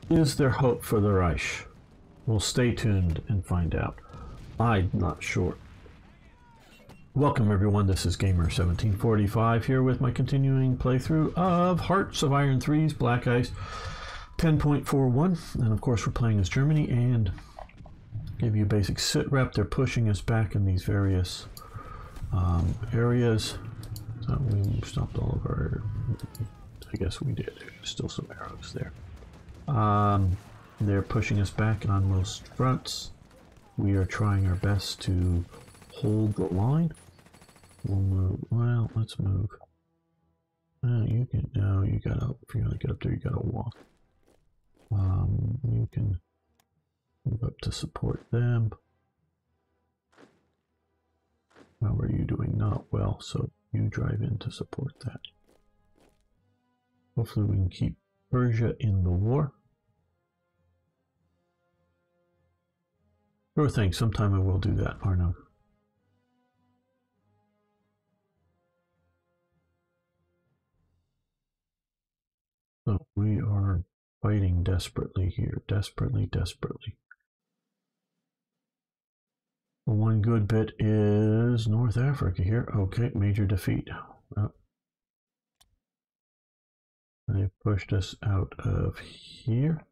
Is there hope for the Reich? We'll stay tuned and find out. I'm not sure. Welcome everyone, this is Gamer1745 here with my continuing playthrough of Hearts of Iron 3's Black Ice 10.41, and of course we're playing as Germany. And give you a basic sit rep. They're pushing us back in these various areas. So we stopped all of our, I guess we did. There's still some arrows there. They're pushing us back on most fronts. We are trying our best to hold the line. We'll move. Well, let's move. You can. No, you gotta. If you're gonna get up there, you gotta walk. You can move up to support them. How are you doing? Not well, so you drive in to support that. Hopefully, we can keep Persia in the war. Sure thing. Sometime I will do that, Arno. So we are fighting desperately here. Desperately. The one good bit is North Africa here. Okay, major defeat. They pushed us out of here.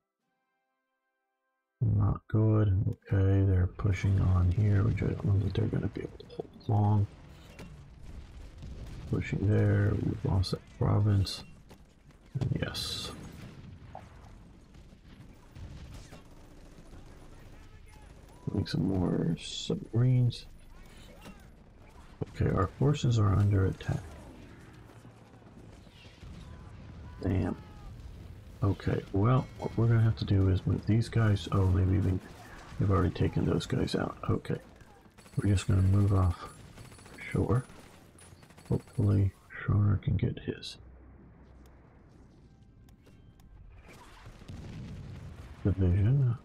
Not good. Okay, they're pushing on here, which I don't know that they're going to be able to hold long. Pushing there. We've lost that province. And yes. Make some more submarines. Okay, our forces are under attack. Damn. Okay, well, what we're gonna have to do is move these guys. Oh, they've already taken those guys out. Okay, we're just gonna move off shore. Hopefully, Schroner can get his division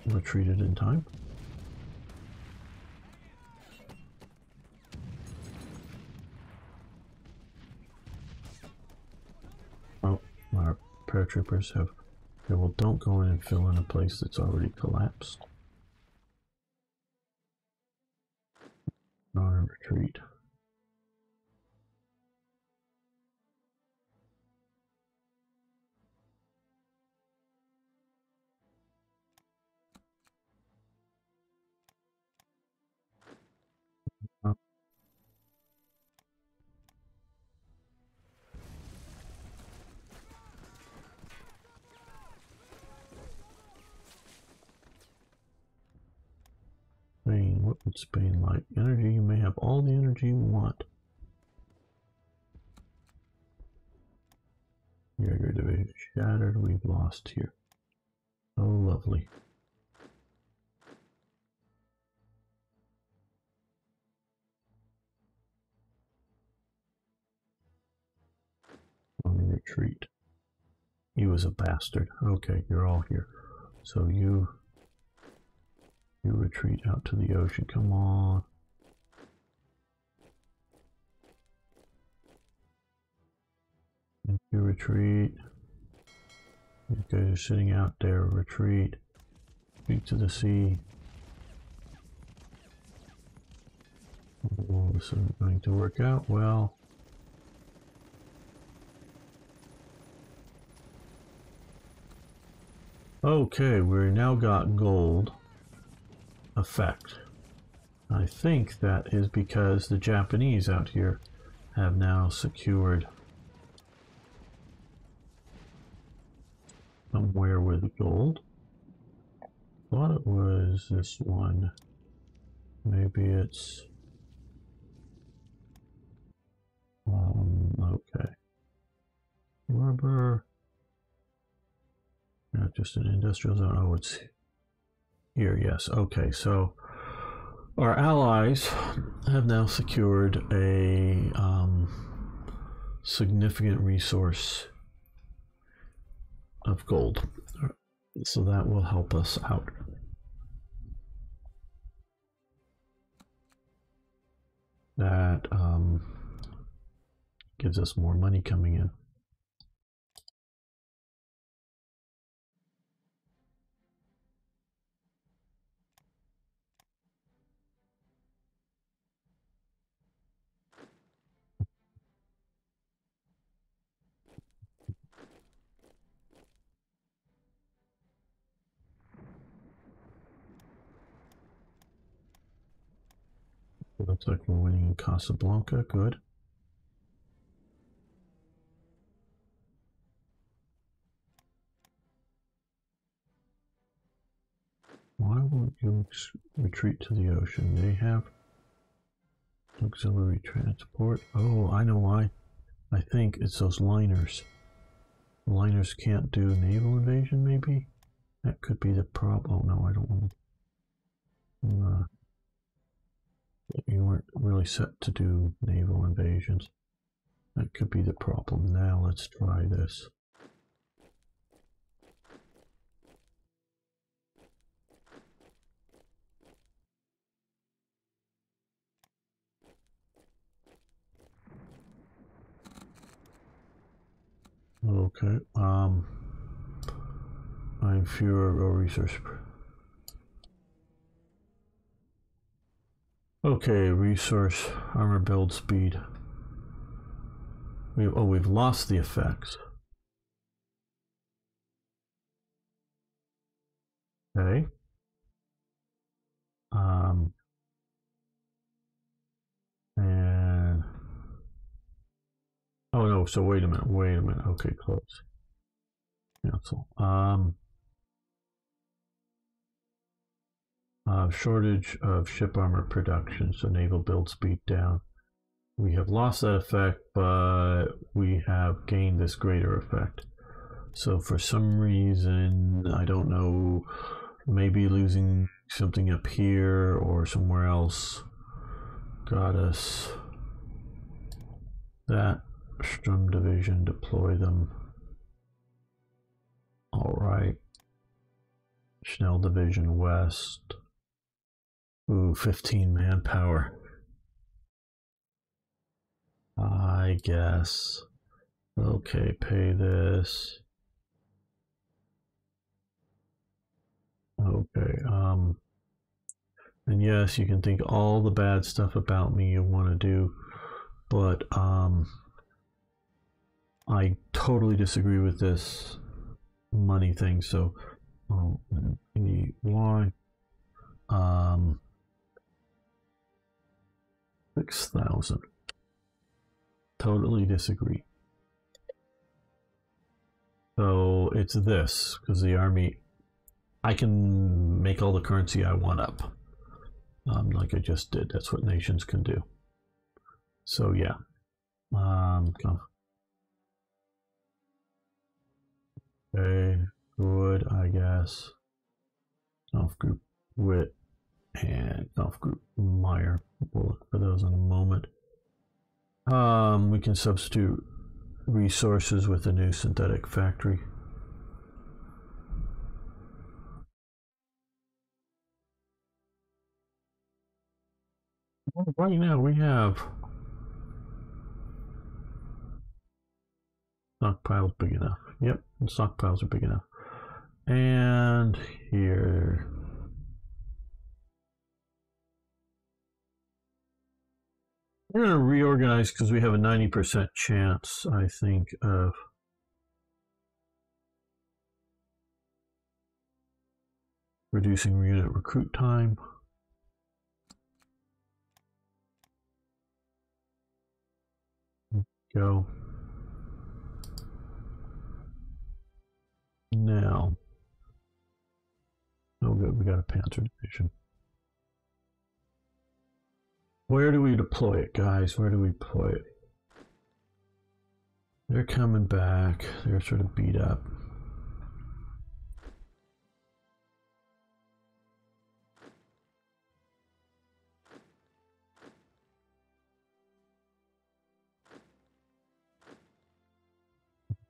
retreated in time. Oh, our paratroopers have. Okay, well, don't go in and fill in a place that's already collapsed. Not a retreat. Spain, what would Spain like? Energy, you may have all the energy you want. Jaeger division shattered, we've lost here. Oh, lovely. On the retreat. He was a bastard. Okay, you're all here. So you retreat out to the ocean. Come on. You retreat. These guys are sitting out there. Retreat. Retreat to the sea. Oh, this isn't going to work out well. Okay, we're now got gold effect. I think that is because the Japanese out here have now secured somewhere with gold. Thought it was this one. Maybe it's okay. Rubber. Not just an industrial zone. Oh, it's here. Yes. Okay. So our allies have now secured a significant resource of gold. So that will help us out. That gives us more money coming in. Looks like we're winning in Casablanca. Good. Why won't you retreat to the ocean? They have auxiliary transport. Oh, I know why. I think it's those liners. Liners can't do naval invasion, maybe? That could be the problem. Oh, no, I don't want to. You weren't really set to do naval invasions. That could be the problem. Now let's try this. Okay. I'm fewer resource. Okay, resource armor build speed. We've lost the effects. Okay. And oh no, so wait a minute. Okay, close. Cancel. Shortage of ship armor production, so naval build speed down. We have lost that effect, but we have gained this greater effect. So for some reason, I don't know, maybe losing something up here or somewhere else got us that. Strum division, deploy them. All right. Schnell division west. Ooh, 15 manpower. I guess. Okay, pay this. Okay, and yes, you can think all the bad stuff about me you want to do, but I totally disagree with this money thing. So, why? 6,000. Totally disagree. So it's this, because the army, I can make all the currency I want up, like I just did. That's what nations can do. So yeah, okay, good, I guess. Self group wit and self group Meyer. We'll look for those in a moment. We can substitute resources with a new synthetic factory. Right now we have stockpiles big enough. Yep, the stockpiles are big enough. And here. We're going to reorganize because we have a 90% chance, I think, of reducing unit recruit time. Go. Now. Oh, good. We got a Panzer division. Where do we deploy it, guys? Where do we deploy it? They're coming back. They're sort of beat up.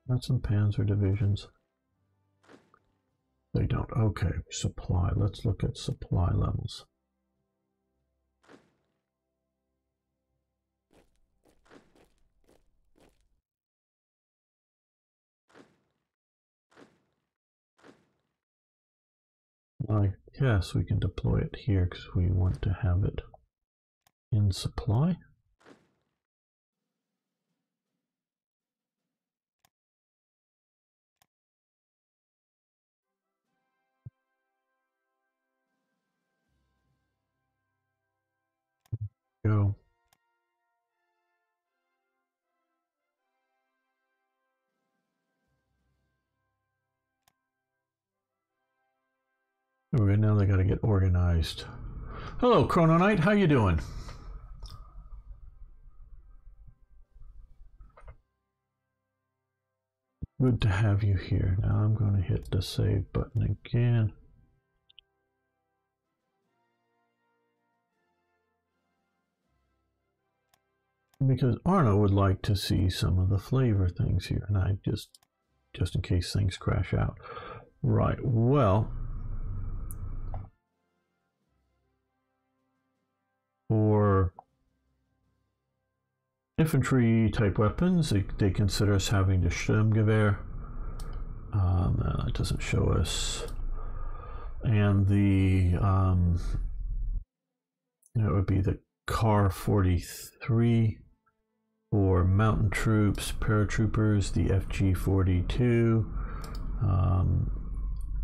Got some Panzer divisions. They don't. Okay, supply. Let's look at supply levels. I guess we can deploy it here because we want to have it in supply. Go. Okay, now they got to get organized. Hello, Chrono Knight. How you doing? Good to have you here. Now I'm going to hit the save button again. Because Arno would like to see some of the flavor things here, and I just in case things crash out. Right, well, for infantry type weapons, they consider us having the Sturmgewehr. That doesn't show us. And the, it would be the Car 43 for mountain troops, paratroopers, the FG 42.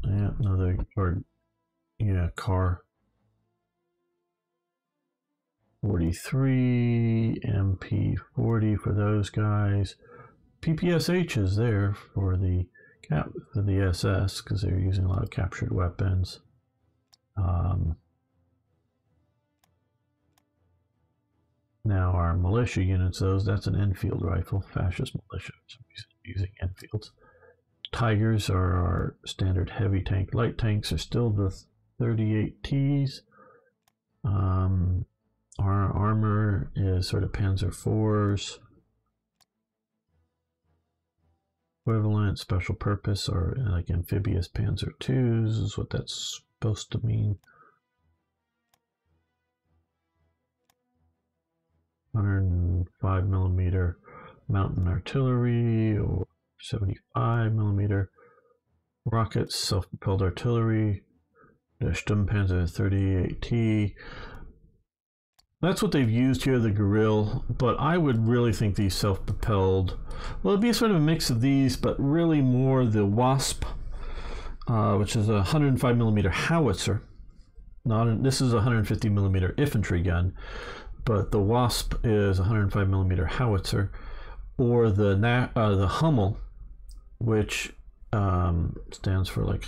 Yeah, another, or yeah, Car 43, MP 40 for those guys. PPSH is there for the SS because they're using a lot of captured weapons. Now our militia units, that's an Enfield rifle, fascist militia using Enfields. Tigers are our standard heavy tank. Light tanks are still the 38Ts. Our armor is sort of Panzer IVs. Equivalent special purpose or like amphibious Panzer IIs is what that's supposed to mean. 105mm mountain artillery or 75mm rockets, self-propelled artillery, the Sturmpanzer 38T. That's what they've used here, the Gorilla, but I would really think these self-propelled, well, it'd be sort of a mix of these, but really more the Wasp, which is a 105mm howitzer. This is a 150mm infantry gun, but the Wasp is a 105mm howitzer, or the Hummel, which stands for like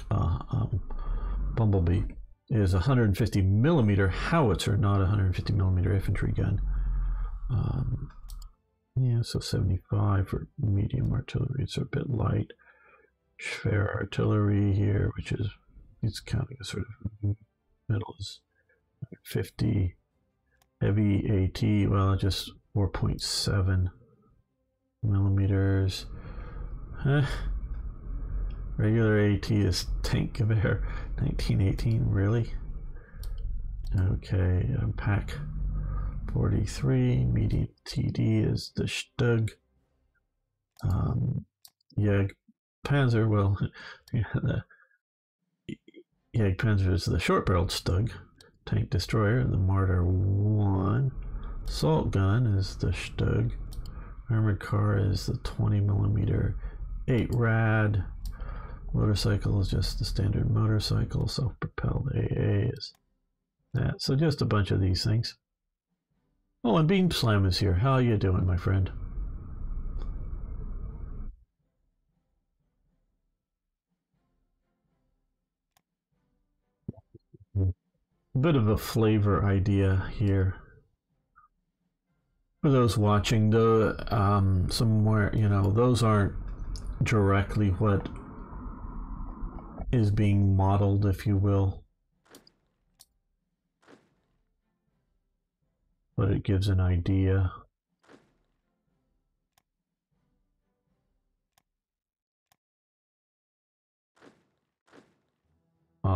Bumblebee, is a 150mm howitzer, not a 150mm infantry gun. Yeah, so 75 for medium artillery. It's a bit light. Schwer artillery here, which is, it's counting a sort of middle is 50. Heavy AT, well, just 4.7 millimeters. Regular AT is tank Gewehr, 1918, really? Okay, pack 43, medium TD is the Stug. Jäg Panzer, well, yeah, the Jäg Panzer is the short-barreled Stug. Tank destroyer, the Martyr 1. Assault gun is the Stug. Armored car is the 20mm 8 Rad. Motorcycle is just the standard motorcycle. Self-propelled AA is that. So just a bunch of these things. Oh, and Beam Slam is here. How you doing, my friend? A bit of a flavor idea here for those watching. Somewhere, those aren't directly what is being modeled, if you will, but it gives an idea.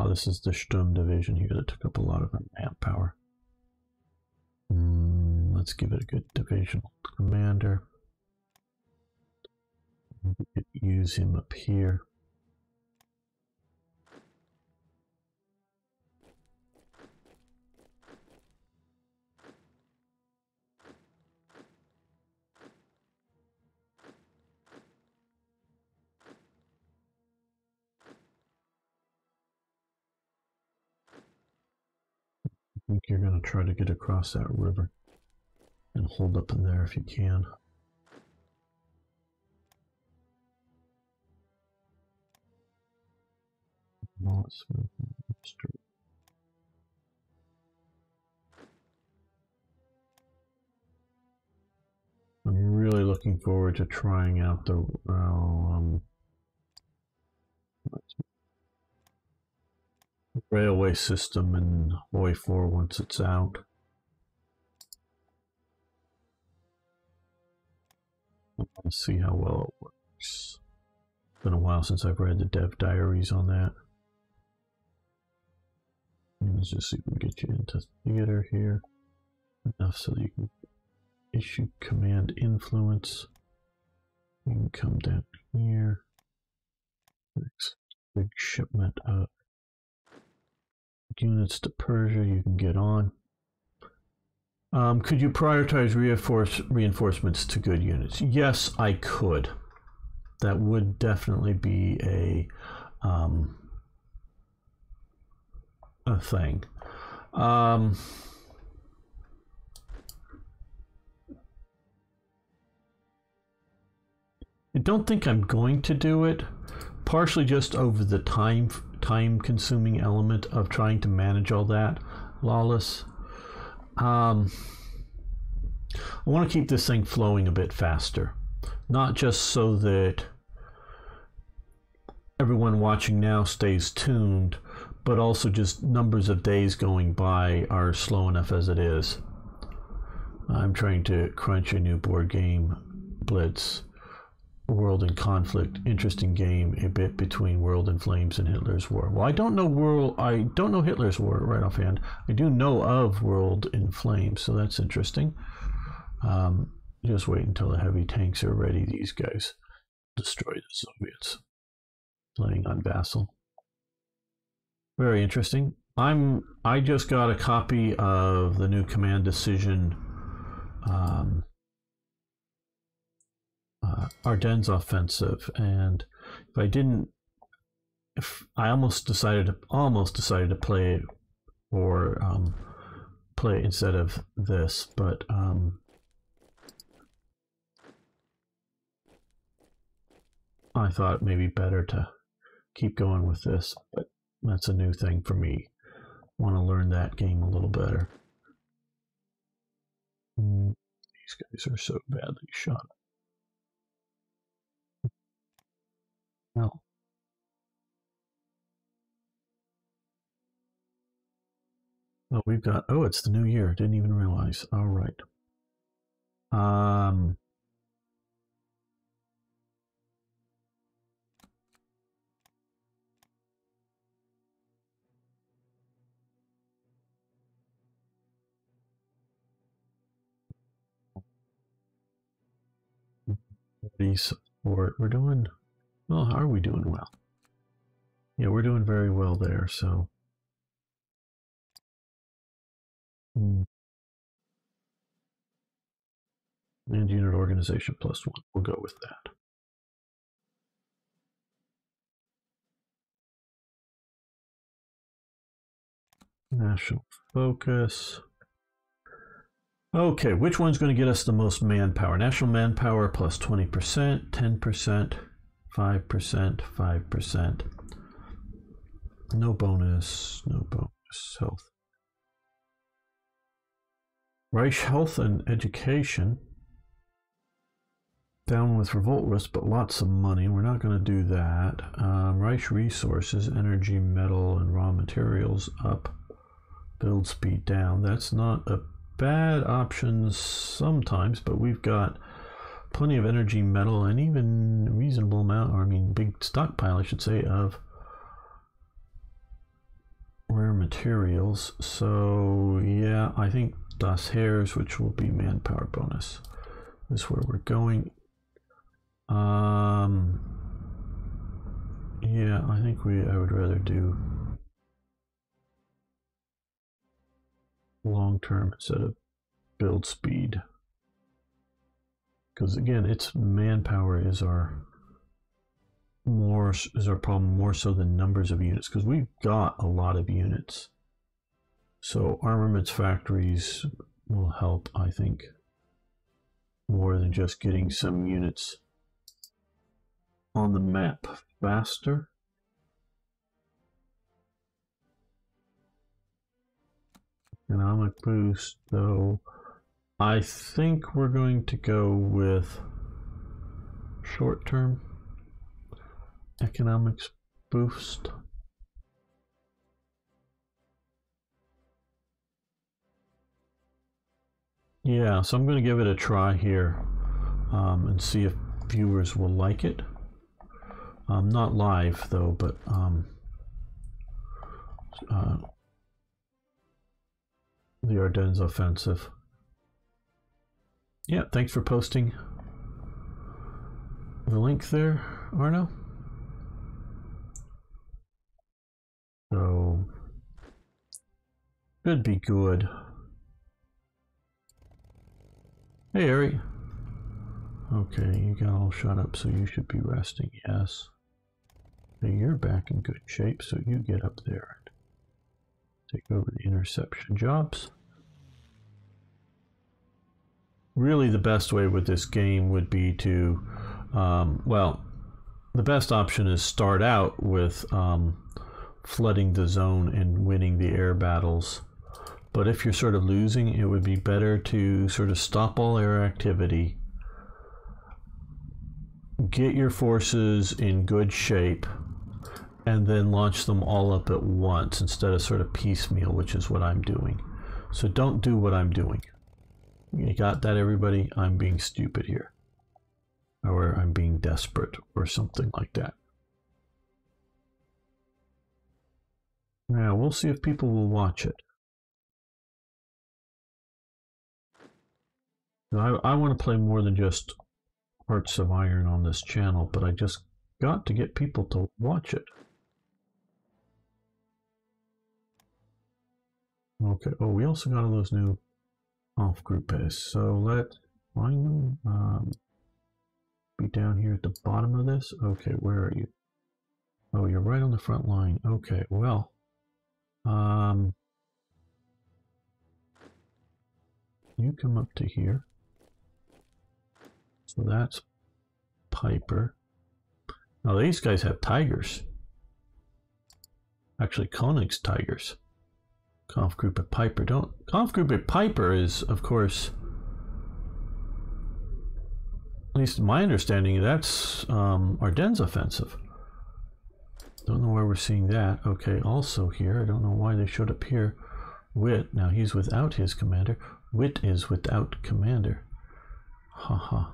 This is the Sturm division here that took up a lot of our manpower. Let's give it a good divisional commander. Use him up here. I think you're going to try to get across that river. And hold up in there if you can. I'm really looking forward to trying out the railway system in Hoi 4 once it's out. Let's see how well it works. It's been a while since I've read the dev diaries on that. Let's just see if we can get you into theater here. Enough so that you can issue command influence. You can come down here. Next big shipment of units to Persia you can get on. Could you prioritize reinforcements to good units? Yes, I could. That would definitely be a thing. I don't think I'm going to do it, partially just over the time-consuming element of trying to manage all that. Lawless. I want to keep this thing flowing a bit faster, not just so that everyone watching now stays tuned, but also just numbers of days going by are slow enough as it is. I'm trying to crunch a new board game, Blitz, World in Conflict, interesting game, a bit between World in Flames and Hitler's War. Well, I don't know Hitler's War right offhand. I do know of World in Flames, so that's interesting. Just wait until the heavy tanks are ready. These guys destroy the Soviets. Playing on Vassal. Very interesting. I just got a copy of the new Command Decision Ardennes Offensive, and if I almost decided to play it, or play instead of this, but I thought it may be better to keep going with this, but that's a new thing for me. Want to learn that game a little better. These guys are so badly shot. Well, oh, we've got, oh, it's the new year. Didn't even realize. All right. Support. We're doing well. How are we doing? Well, yeah, we're doing very well there. So, and unit organization +1. We'll go with that. National focus. Okay, which one's going to get us the most manpower? National manpower plus 20%, 10%, 5%, 5%. No bonus, no bonus. Health. Reich Health and Education. Down with revolt risk, but lots of money. We're not going to do that. Reich Resources, energy, metal, and raw materials up. Build speed down. That's not a bad option sometimes, but we've got plenty of energy, metal, and even reasonable amount, or I mean big stockpile, I should say, of rare materials. So yeah, I think Das Heers, which will be manpower bonus, is where we're going. Yeah, I think I would rather do long term instead of build speed, because again, it's manpower is our problem more so than numbers of units, because we've got a lot of units. So armaments factories will help, I think. more than just getting some units on the map faster. Economic boost, though, I think we're going to go with short-term economics boost. Yeah, so I'm going to give it a try here and see if viewers will like it. Not live though, but the Ardennes offensive. Yeah, thanks for posting the link there, Arno. So, should be good. Hey, Ari. Okay, you got all shut up, so you should be resting, yes. Hey, you're back in good shape, so you get up there and take over the interception jobs. Really, the best way with this game would be to, well, the best option is start out with flooding the zone and winning the air battles. But if you're sort of losing, it would be better to sort of stop all air activity, get your forces in good shape, and then launch them all up at once instead of sort of piecemeal, which is what I'm doing. So don't do what I'm doing. You got that, everybody? I'm being stupid here. Or I'm being desperate or something like that. Now, we'll see if people will watch it. I want to play more than just Hearts of Iron on this channel, but I just got to get people to watch it. Okay, oh, we also got all those new off groupes, so let's find them. Be down here at the bottom of this. Okay, where are you? Oh, you're right on the front line. Okay, well, you come up to here. So that's Piper. Now these guys have tigers. Actually, Koenig's tigers. Kampfgruppe Piper. Kampfgruppe Piper is, of course, at least my understanding, that's Ardennes offensive. Don't know where we're seeing that. Okay, also here, I don't know why they showed up here. Witt, now he's without his commander. Witt is without commander. Haha.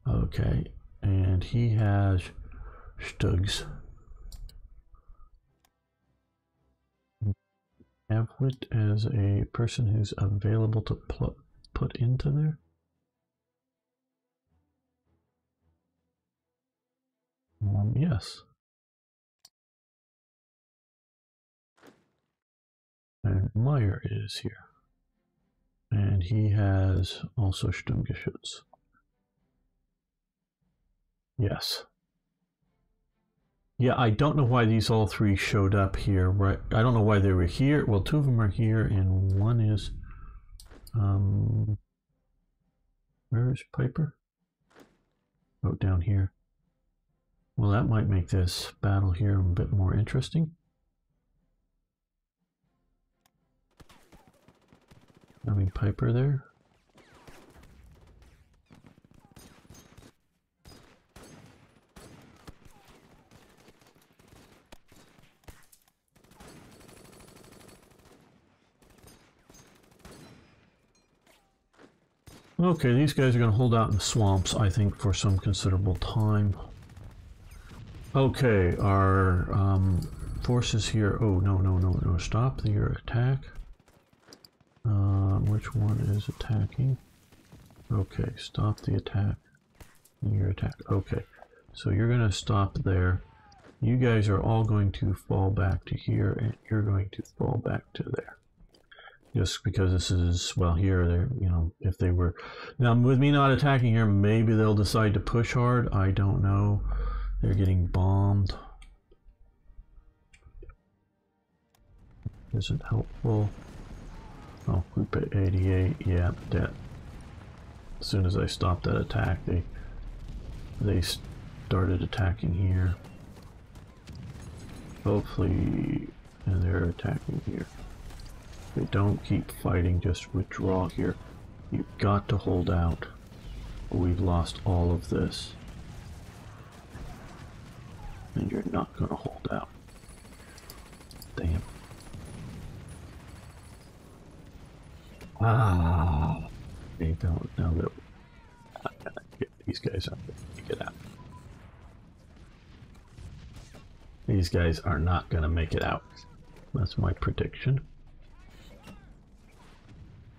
Okay, and he has Stugs. Have Witt as a person who's available to put into there. Yes. And Meyer is here. And he has also Sturmgeschütz. Yes. Yeah, I don't know why these all three showed up here. Right? I don't know why they were here. Well, two of them are here, and one is... where is Piper? Oh, down here. Well, that might make this battle here a bit more interesting. Having Piper there. Okay, these guys are going to hold out in the swamps, I think, for some considerable time. Okay, our forces here... Oh, no, stop your attack. Which one is attacking? Okay, stop the attack. Your attack. Okay, so you're going to stop there. You guys are all going to fall back to here, and you're going to fall back to there. Just because this is, well, here, they're, you know, if they were... Now, with me not attacking here, maybe they'll decide to push hard. I don't know. They're getting bombed. Isn't helpful. Oh, group at 88, yeah, that. As soon as I stopped that attack, they started attacking here. Hopefully, and they're attacking here. They don't keep fighting, just withdraw here. You've got to hold out, or we've lost all of this. And you're not going to hold out. Damn. Ah, they don't know that we're not gonna get these guys aren't gonna make it out. These guys are not gonna make it out. That's my prediction.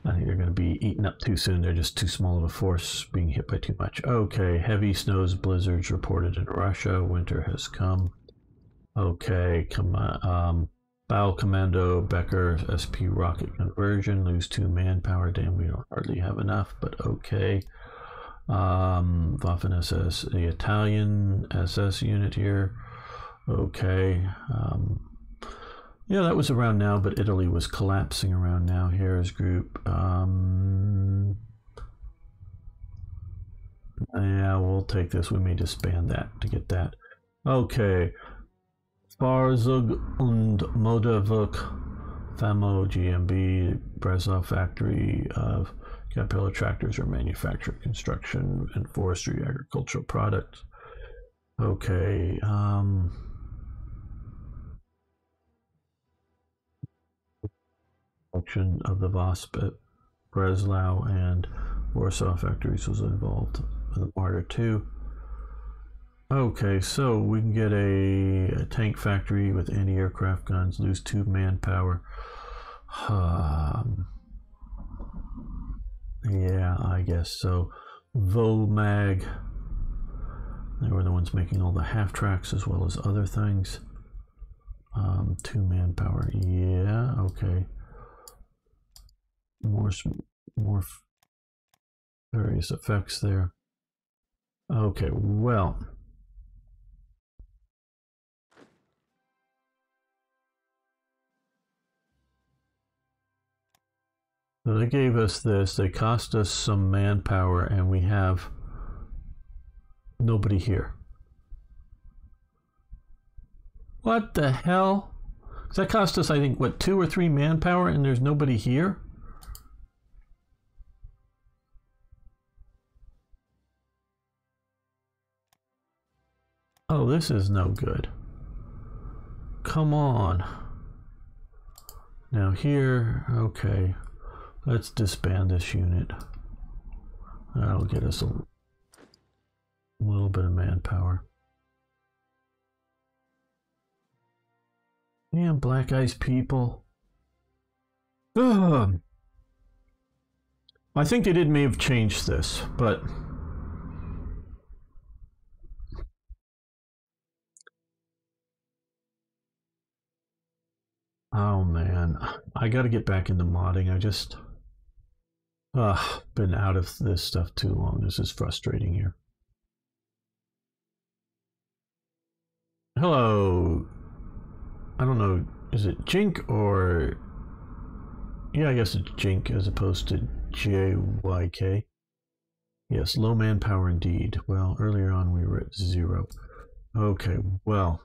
I think they're gonna be eaten up too soon. They're just too small of a force, being hit by too much. Okay, heavy snows, blizzards reported in Russia. Winter has come. Okay, come on. Battle Commando, Becker, SP rocket conversion, lose 2 manpower. Damn, we don't hardly have enough, but okay. Waffen SS, the Italian SS unit here. Okay. Yeah, that was around now, but Italy was collapsing around now. Here's group. Yeah, we'll take this. We may disband that to get that. Okay. Farzug und Modewerk, FAMO GmbH, Breslau factory of Caterpillar tractors are manufactured construction and forestry agricultural products. Okay, production of the VASP at Breslau and Warsaw factories was involved in the Martyr 2. Okay, so we can get a tank factory with anti-aircraft guns, lose 2 manpower. Yeah, I guess so. Volmag, they were the ones making all the half tracks as well as other things. 2 manpower, yeah, okay. More various effects there. Okay, well. So they gave us this, they cost us some manpower, and we have nobody here. What the hell? That cost us, I think, what, 2 or 3 manpower, and there's nobody here? Oh, this is no good. Come on. Now here, okay. Let's disband this unit. That'll get us a little bit of manpower. Damn, Black Ice people. Ugh. I think they may have changed this, but oh man, I got to get back into modding. I just been out of this stuff too long. This is frustrating here. Hello. I don't know, is it Jink or... Yeah, I guess it's Jink as opposed to JYK. Yes, low manpower indeed. Well, earlier on we were at 0. Okay, well.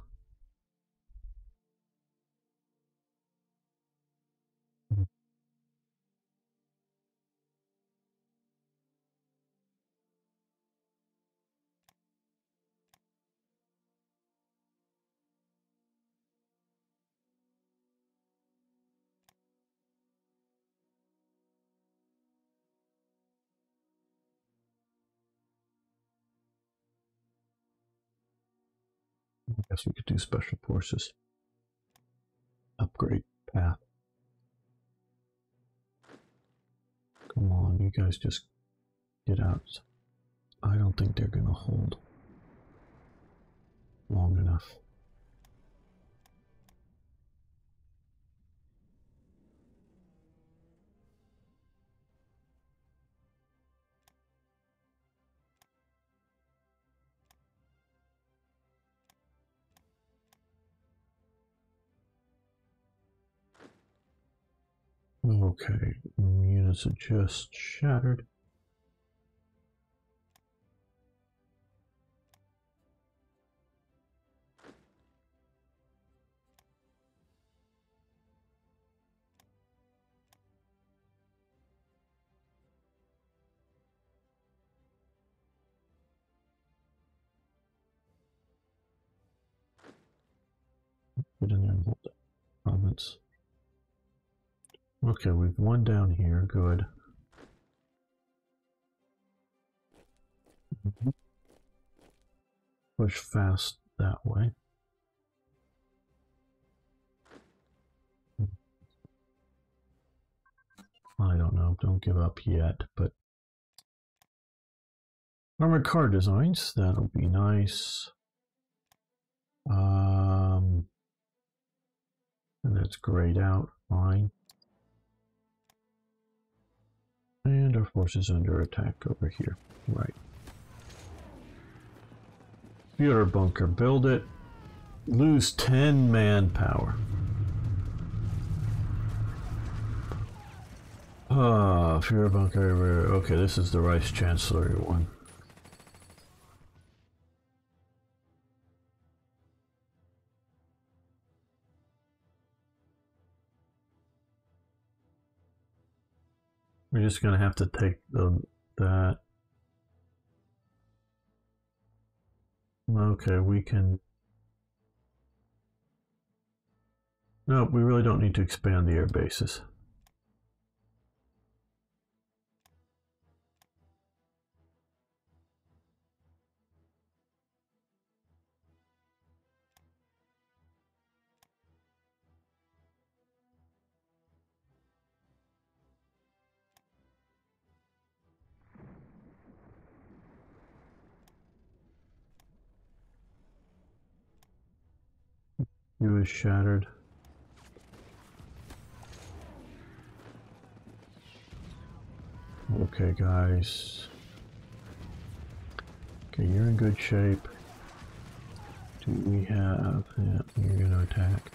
I guess we could do special forces. Upgrade path. Come on, you guys just get out. I don't think they're gonna hold long enough. Okay, units are just shattered. Get in there and hold that province. Okay, we've one down here. Good. Push fast that way. I don't know. Don't give up yet, but armored car designs. That'll be nice. And that's grayed out. Fine. And our forces under attack over here. Right. Computer bunker. Build it. Lose 10 manpower. Fuhrer bunker. Okay, this is the Vice Chancellery one. We're just gonna have to take that. Okay, we can. No, we really don't need to expand the air bases. You is shattered. Okay, guys. Okay, you're in good shape. Do we have... Yeah, you're gonna attack.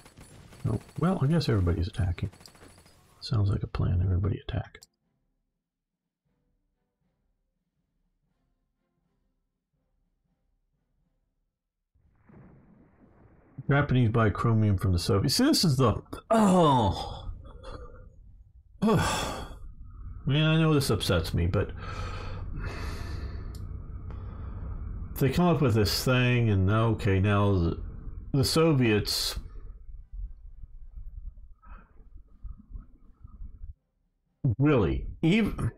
Oh, well, I guess everybody's attacking. Sounds like a plan. Everybody attack. Japanese buy chromium from the Soviets. See, this is the... Oh! I mean, I know this upsets me, but... They come up with this thing, and okay, now the Soviets... Really, even...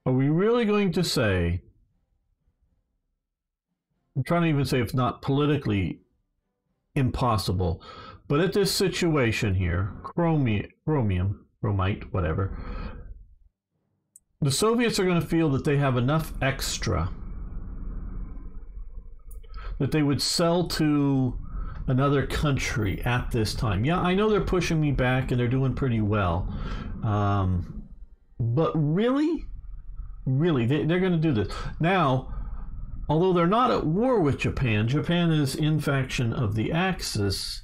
Are we really going to say... I'm trying to even say it's not politically impossible, but at this situation here, chromite, whatever, the Soviets are going to feel that they have enough extra that they would sell to another country at this time. Yeah, I know they're pushing me back and they're doing pretty well, but really, they're going to do this now. Although they're not at war with Japan, Japan is in faction of the Axis,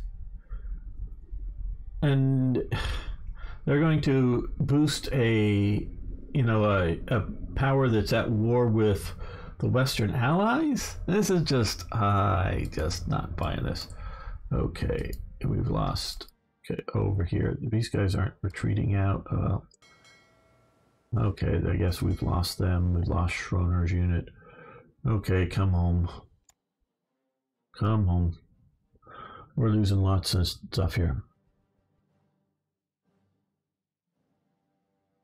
and they're going to boost a power that's at war with the Western Allies. This is just, just not buying this. Okay, we've lost. Okay, over here, these guys aren't retreating out. Okay, I guess we've lost them. We've lost Schroner's unit. Okay, come home. Come home. We're losing lots of stuff here.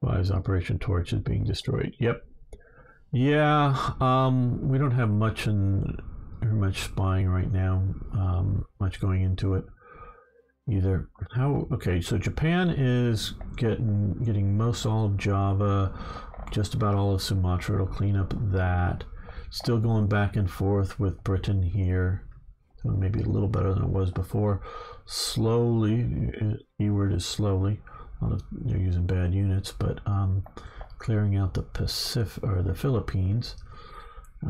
Why is Operation Torch is being destroyed? Yep. Yeah, we don't have much spying right now. Much going into it either. Okay, so Japan is getting most all of Java, just about all of Sumatra. It'll clean up that. Still going back and forth with Britain here. So maybe a little better than it was before. Slowly, keyword is slowly. They're using bad units, but clearing out the Pacific or the Philippines. The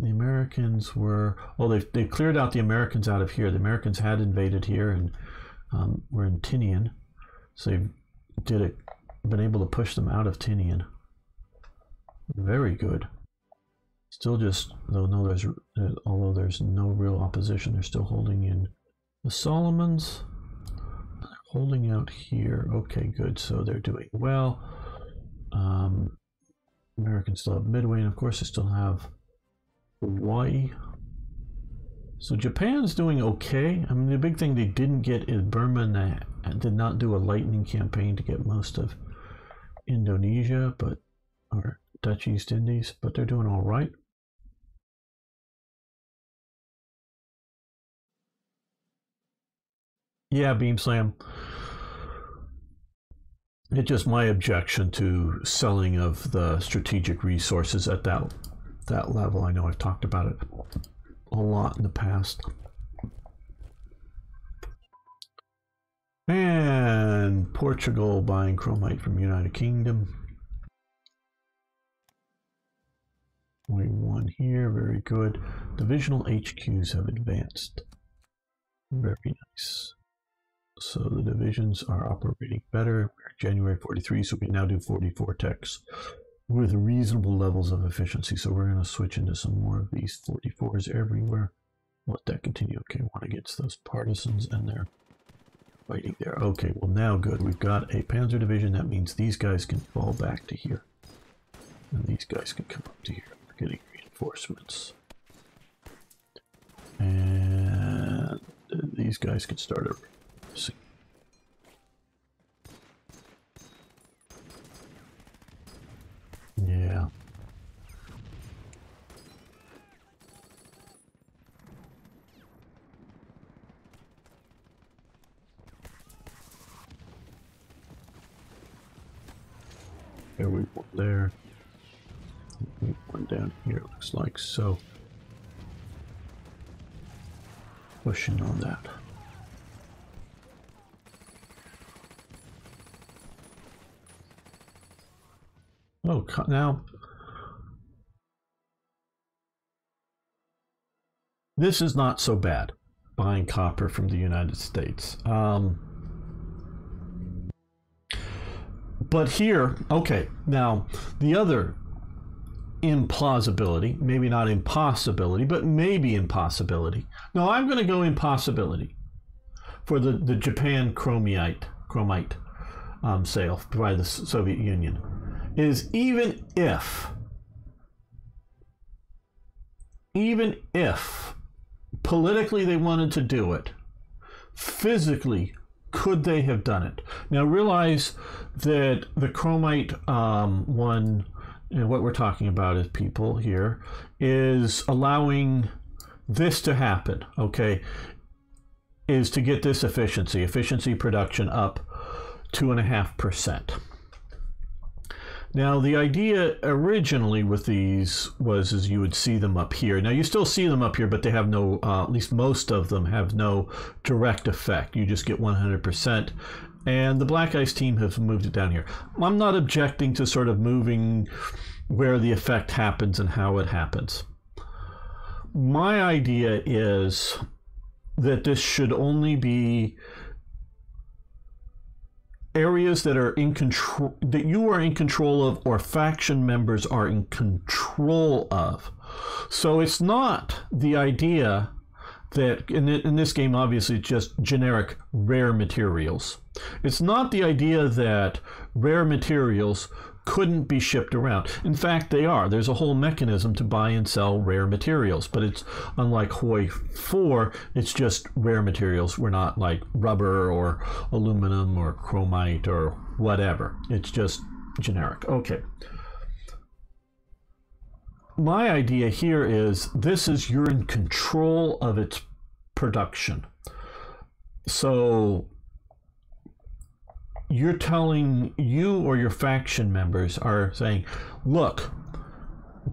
Americans were... Oh, they cleared out the Americans out of here. The Americans had invaded here and were in Tinian. So they've been able to push them out of Tinian. Very good. Still just, although there's no real opposition, they're still holding in the Solomons. They're holding out here. Okay, good. So they're doing well. Americans still have Midway, and of course they still have Hawaii. So Japan's doing okay. I mean, the big thing they didn't get is Burma did not do a lightning campaign to get most of Indonesia, or Dutch East Indies, but they're doing all right. Yeah, Beam Slam. It's just my objection to selling of the strategic resources at that level. I know I've talked about it a lot in the past. And Portugal buying chromite from United Kingdom. We won here, very good. Divisional HQs have advanced. Very nice. So the divisions are operating better. We're January 43, so we can now do 44 techs with reasonable levels of efficiency. So we're going to switch into some more of these 44s everywhere. Let that continue. Okay, one against those partisans, and they're fighting there. Okay, well now good. We've got a panzer division. That means these guys can fall back to here. And these guys can come up to here. We're getting reinforcements. And these guys can start over. Yeah. There we go there. One down here, looks like so. Pushing on that. Oh, now this is not so bad, buying copper from the United States. But here, okay, now the other implausibility, maybe not impossibility, but maybe impossibility. No, I'm going to go impossibility for the Japan chromite sale by the Soviet Union. Is even if politically they wanted to do it, physically, could they have done it? Now realize that the chromite one, and what we're talking about is people here, is allowing this to happen, okay, is to get this efficiency production up 2.5%. Now, the idea originally with these was you would see them up here. Now, you still see them up here, but they have no, at least most of them have no direct effect. You just get 100%. And the Black Ice team has moved it down here. I'm not objecting to sort of moving where the effect happens and how it happens. My idea is that this should only be areas that are in control, that you are in control of, or faction members are in control of. So it's not the idea that in this game, obviously, it's just generic rare materials. It's not the idea that rare materials couldn't be shipped around. In fact, they are. There's a whole mechanism to buy and sell rare materials, but it's unlike Hoi 4, it's just rare materials. We're not like rubber or aluminum or chromite or whatever. It's just generic. Okay. My idea here is you're in control of its production. So you're telling, you or your faction members are saying, look,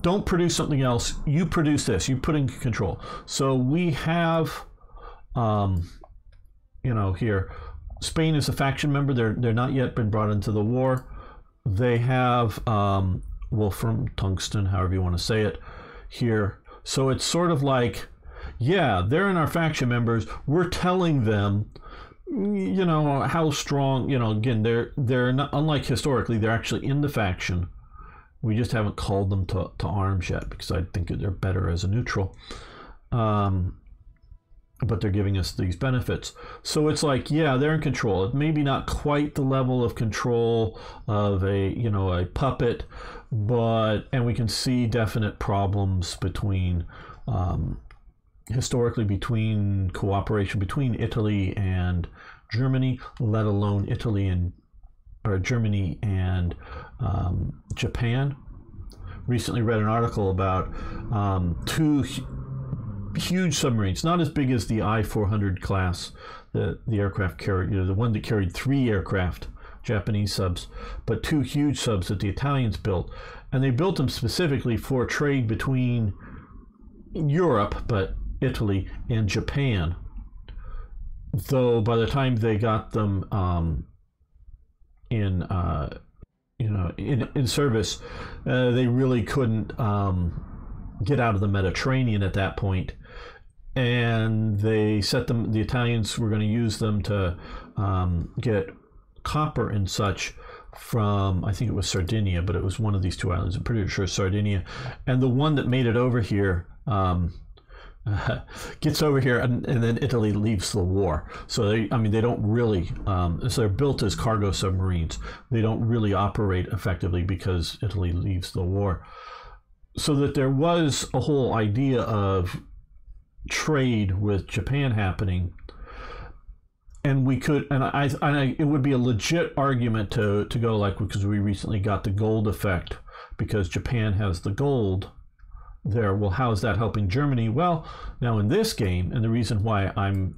don't produce something else, you produce this, you put in control. So we have, here, Spain is a faction member, they're not yet been brought into the war. They have Wolfram, tungsten, however you want to say it, here. So it's sort of like, yeah, they're in our faction members, we're telling them, how strong, again, they're not, unlike historically, they're actually in the faction. We just haven't called them to arms yet because I think they're better as a neutral. But they're giving us these benefits. So it's like, yeah, they're in control. It maybe not quite the level of control of a puppet, and we can see definite problems between historically between cooperation between Italy and Germany, let alone Germany and Japan. Recently read an article about two huge submarines, not as big as the I-400 class, the aircraft carrier, the one that carried 3 aircraft, Japanese subs, but 2 huge subs that the Italians built. And they built them specifically for trade between Europe, but Italy, and Japan. Though by the time they got them in service, they really couldn't get out of the Mediterranean at that point. And they set them, the Italians were going to use them to get copper and such from, I think it was Sardinia, but it was one of these 2 islands. I'm pretty sure Sardinia. And the one that made it over here gets over here, and then Italy leaves the war. So they don't really, so they're built as cargo submarines. They don't really operate effectively because Italy leaves the war. So that there was a whole idea of trade with Japan happening, and we could, and it would be a legit argument to go like, because we recently got the gold effect because Japan has the gold there. Well, how is that helping Germany? Well, now in this game, and the reason why I'm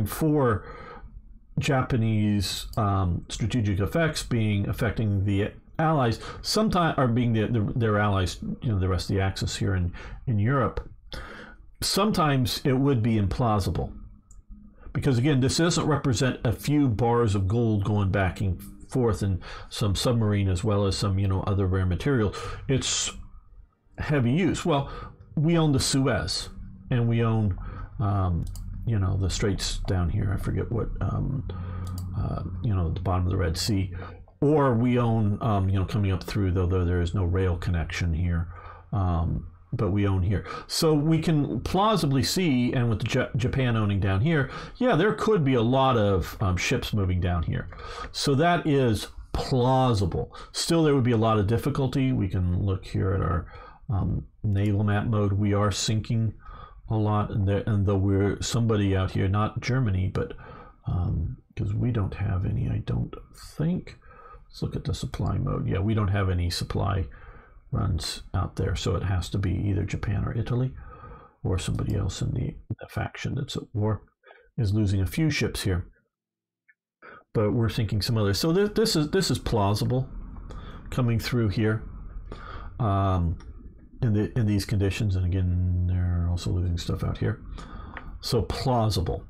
for Japanese strategic effects affecting the Allies, sometimes, or being their allies, the rest of the Axis here in Europe. Sometimes it would be implausible, because again, this doesn't represent a few bars of gold going back and forth in some submarine as well as some other rare material. It's heavy use. Well, we own the Suez, and we own the straits down here. I forget what at the bottom of the Red Sea, or we own coming up through, though there is no rail connection here. But we own here. So we can plausibly see, and with Japan owning down here, yeah, there could be a lot of ships moving down here. So that is plausible. Still, there would be a lot of difficulty. We can look here at our naval map mode. We are sinking a lot, and though we're somebody out here, not Germany, but because we don't have any, I don't think. Let's look at the supply mode. Yeah, we don't have any supply runs out there, so it has to be either Japan or Italy, or somebody else in the faction that's at war is losing a few ships here, but we're thinking some others. So this is plausible coming through here in these conditions. And again, they're also losing stuff out here, so plausible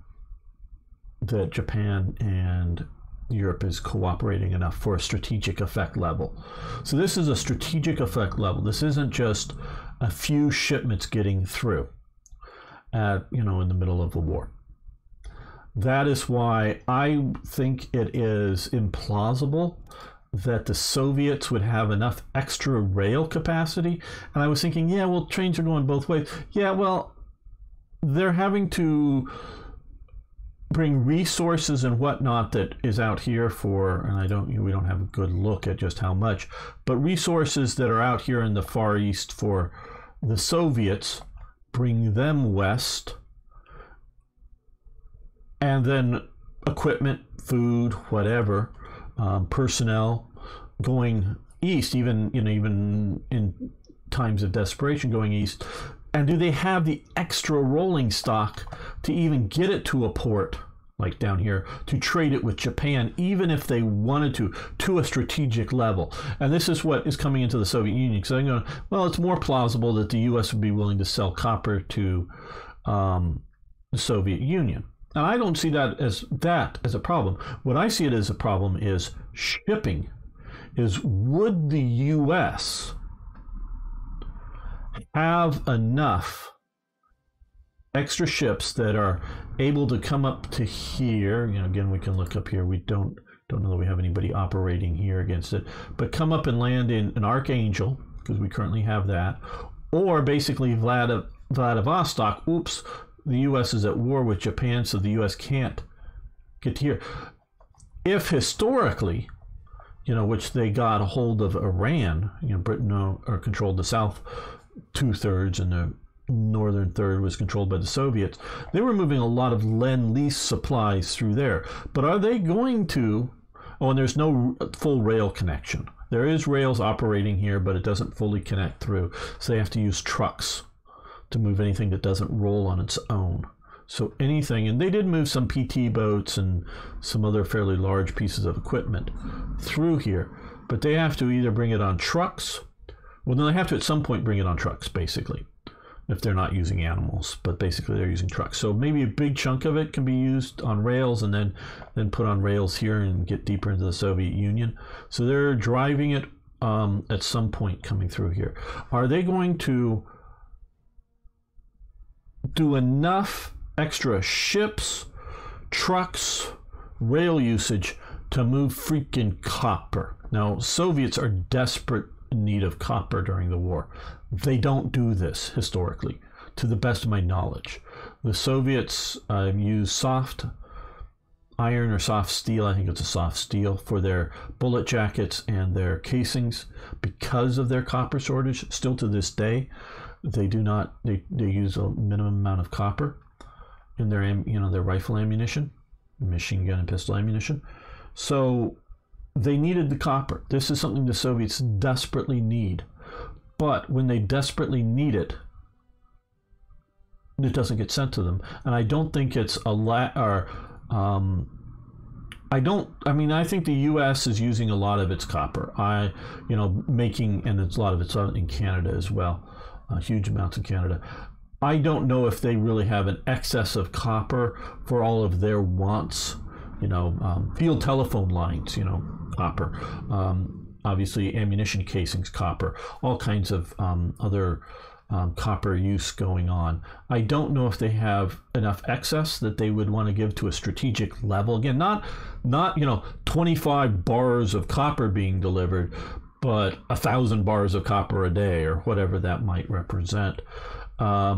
that Japan and Europe is cooperating enough for a strategic effect level. So this is a strategic effect level. This isn't just a few shipments getting through at, in the middle of a war. That is why I think it is implausible that the Soviets would have enough extra rail capacity. And I was thinking, yeah, well, trains are going both ways. Yeah, well, they're having to bring resources and whatnot that is out here for, and we don't have a good look at just how much, but resources that are out here in the Far East for the Soviets, bring them west, and then equipment, food, whatever, personnel going east, even in times of desperation going east. And do they have the extra rolling stock to even get it to a port like down here to trade it with Japan, even if they wanted to a strategic level? And this is what is coming into the Soviet Union. Because I'm going, well, it's more plausible that the U.S. would be willing to sell copper to the Soviet Union. And I don't see that as a problem. What I see it as a problem is shipping. Would the U.S. have enough extra ships that are able to come up to here? Again, we can look up here. We don't know that we have anybody operating here against it, but come up and land in an Archangel, because we currently have that, or basically Vladivostok. Oops, the U.S. is at war with Japan, so the U.S. can't get here. If historically, which they got a hold of Iran, Britain controlled the south 2/3 and the northern third was controlled by the Soviets. They were moving a lot of Lend-Lease supplies through there. But are they going to... Oh, and there's no full rail connection. There is rails operating here, but it doesn't fully connect through. So they have to use trucks to move anything that doesn't roll on its own. So anything, and they did move some PT boats and some other fairly large pieces of equipment through here, but they have to either bring it on trucks. Well, then they have to at some point bring it on trucks, basically, if they're not using animals, but basically they're using trucks. So maybe a big chunk of it can be used on rails and then put on rails here and get deeper into the Soviet Union. So they're driving it at some point coming through here. Are they going to do enough extra ships, trucks, rail usage to move freaking copper? Now, Soviets are desperate in need of copper during the war. They don't do this historically, to the best of my knowledge. The Soviets use soft iron or soft steel, I think it's a soft steel, for their bullet jackets and their casings because of their copper shortage. Still to this day, they do not, they use a minimum amount of copper in their, their rifle ammunition, machine gun and pistol ammunition. So they needed the copper. This is something the Soviets desperately need. But when they desperately need it, it doesn't get sent to them. And I don't think it's I think the U.S. is using a lot of its copper. Making, and it's a lot of it's in Canada as well, huge amounts in Canada. I don't know if they really have an excess of copper for all of their wants. Field telephone lines, copper. Obviously, ammunition casings, copper. All kinds of other copper use going on. I don't know if they have enough excess that they would want to give to a strategic level. Again, not 25 bars of copper being delivered, but 1,000 bars of copper a day or whatever that might represent. I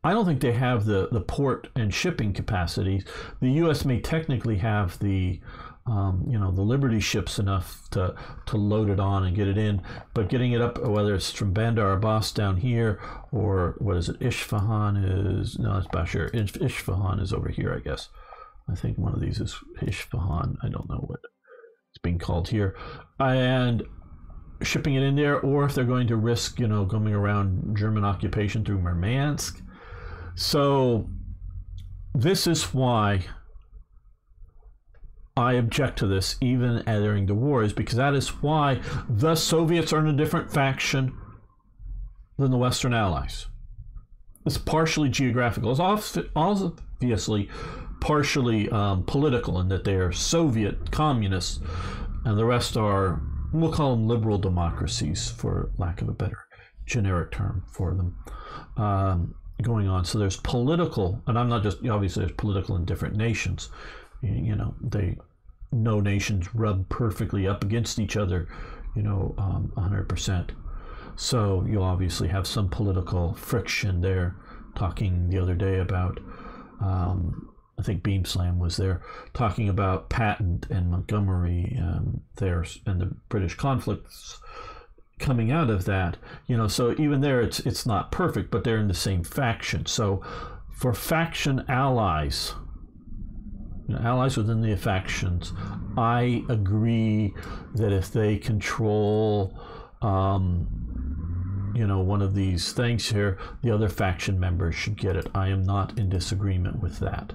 don't think they have the port and shipping capacities. The U.S. may technically have the Liberty ships enough to load it on and get it in, but getting it up, whether it's from Bandar Abbas down here or what is it, Isfahan is, no, it's Bashir. Isfahan is over here, I guess. I think one of these is Isfahan. I don't know what it's being called here. And shipping it in there, or if they're going to risk, going around German occupation through Murmansk. So this is why I object to this even during the war, is because that is why the Soviets are in a different faction than the Western Allies. It's partially geographical. It's obviously partially political in that they are Soviet communists and the rest are, we'll call them liberal democracies for lack of a better generic term for them, going on. So there's political, and I'm not just, obviously there's political in different nations. No nations rub perfectly up against each other, 100%. So you'll obviously have some political friction there. Talking the other day about, I think Beamslam was there, talking about Patton and Montgomery there and the British conflicts coming out of that. So even there it's not perfect, but they're in the same faction. So for faction allies, allies within the factions, I agree that if they control one of these things here, the other faction members should get it. I am not in disagreement with that.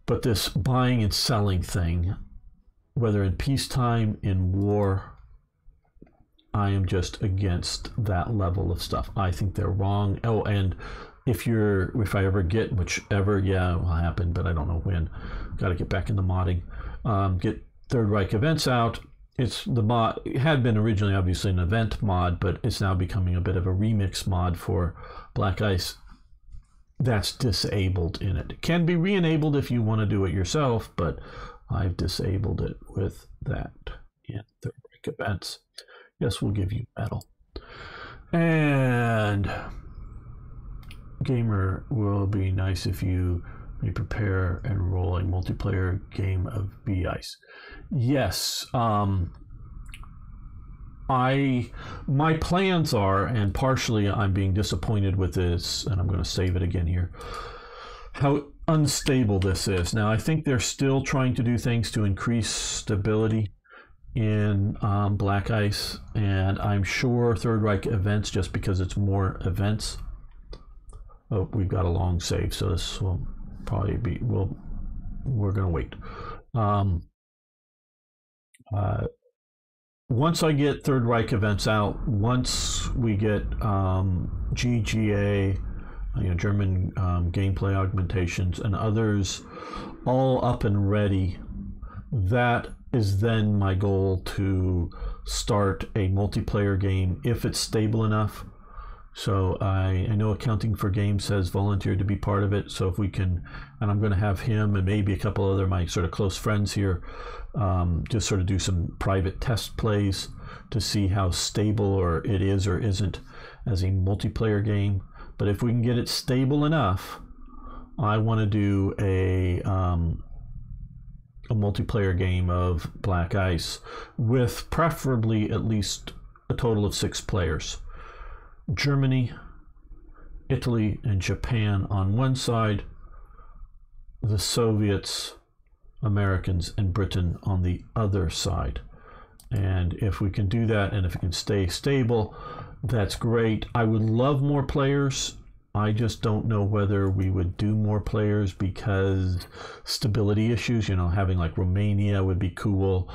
But this buying and selling thing, whether in peacetime, in war, I am just against that level of stuff. I think they're wrong. Oh, and if I ever get, whichever, it will happen, but I don't know when. Got to get back into modding. Get Third Reich events out. It's the mod. It had been originally obviously an event mod, but it's now becoming a bit of a remix mod for Black Ice. That's disabled in it. It can be re-enabled if you want to do it yourself, but I've disabled it with that in Third Reich events. Yes, we'll give you metal. And gamer, will be nice if you may prepare and roll a multiplayer game of B-Ice. Yes, my plans are, and partially I'm being disappointed with this, and I'm going to save it again here, how unstable this is. Now, I think they're still trying to do things to increase stability in Black Ice, and I'm sure Third Reich events, just because it's more events. Oh, we've got a long save, so this will probably be, we're going to wait. Once I get Third Reich events out, once we get GGA, German gameplay augmentations, and others all up and ready, that is then my goal to start a multiplayer game if it's stable enough. So I know Accounting for Games has volunteered to be part of it. So if we can, and I'm going to have him and maybe a couple other my sort of close friends here, just sort of do some private test plays to see how stable or it is or isn't as a multiplayer game. But if we can get it stable enough, I want to do a multiplayer game of Black Ice with preferably at least a total of 6 players. Germany, Italy, and Japan on one side, the Soviets, Americans, and Britain on the other side. And if we can do that, and if it can stay stable, that's great. I would love more players. I just don't know whether we would do more players because stability issues, having like Romania would be cool.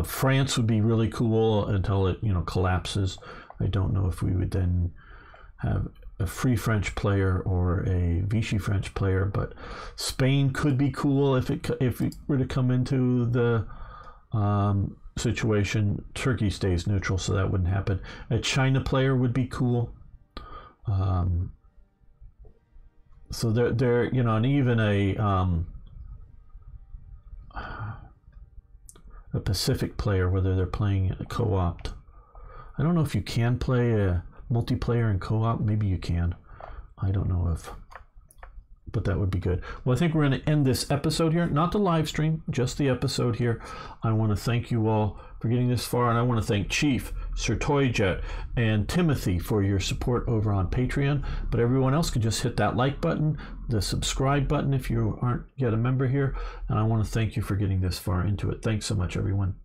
France would be really cool until it, collapses. I don't know if we would then have a free French player or a Vichy French player, but Spain could be cool if it were to come into the situation. Turkey stays neutral, so that wouldn't happen. A China player would be cool. So they're and even a Pacific player, whether they're playing a co-op. I don't know if you can play a multiplayer and co-op. Maybe you can. I don't know if, but that would be good. Well, I think we're going to end this episode here. Not the live stream, just the episode here. I want to thank you all for getting this far, and I want to thank Chief, Sir Toyjet, and Timothy for your support over on Patreon. But everyone else can just hit that like button, the subscribe button if you aren't yet a member here. And I want to thank you for getting this far into it. Thanks so much, everyone.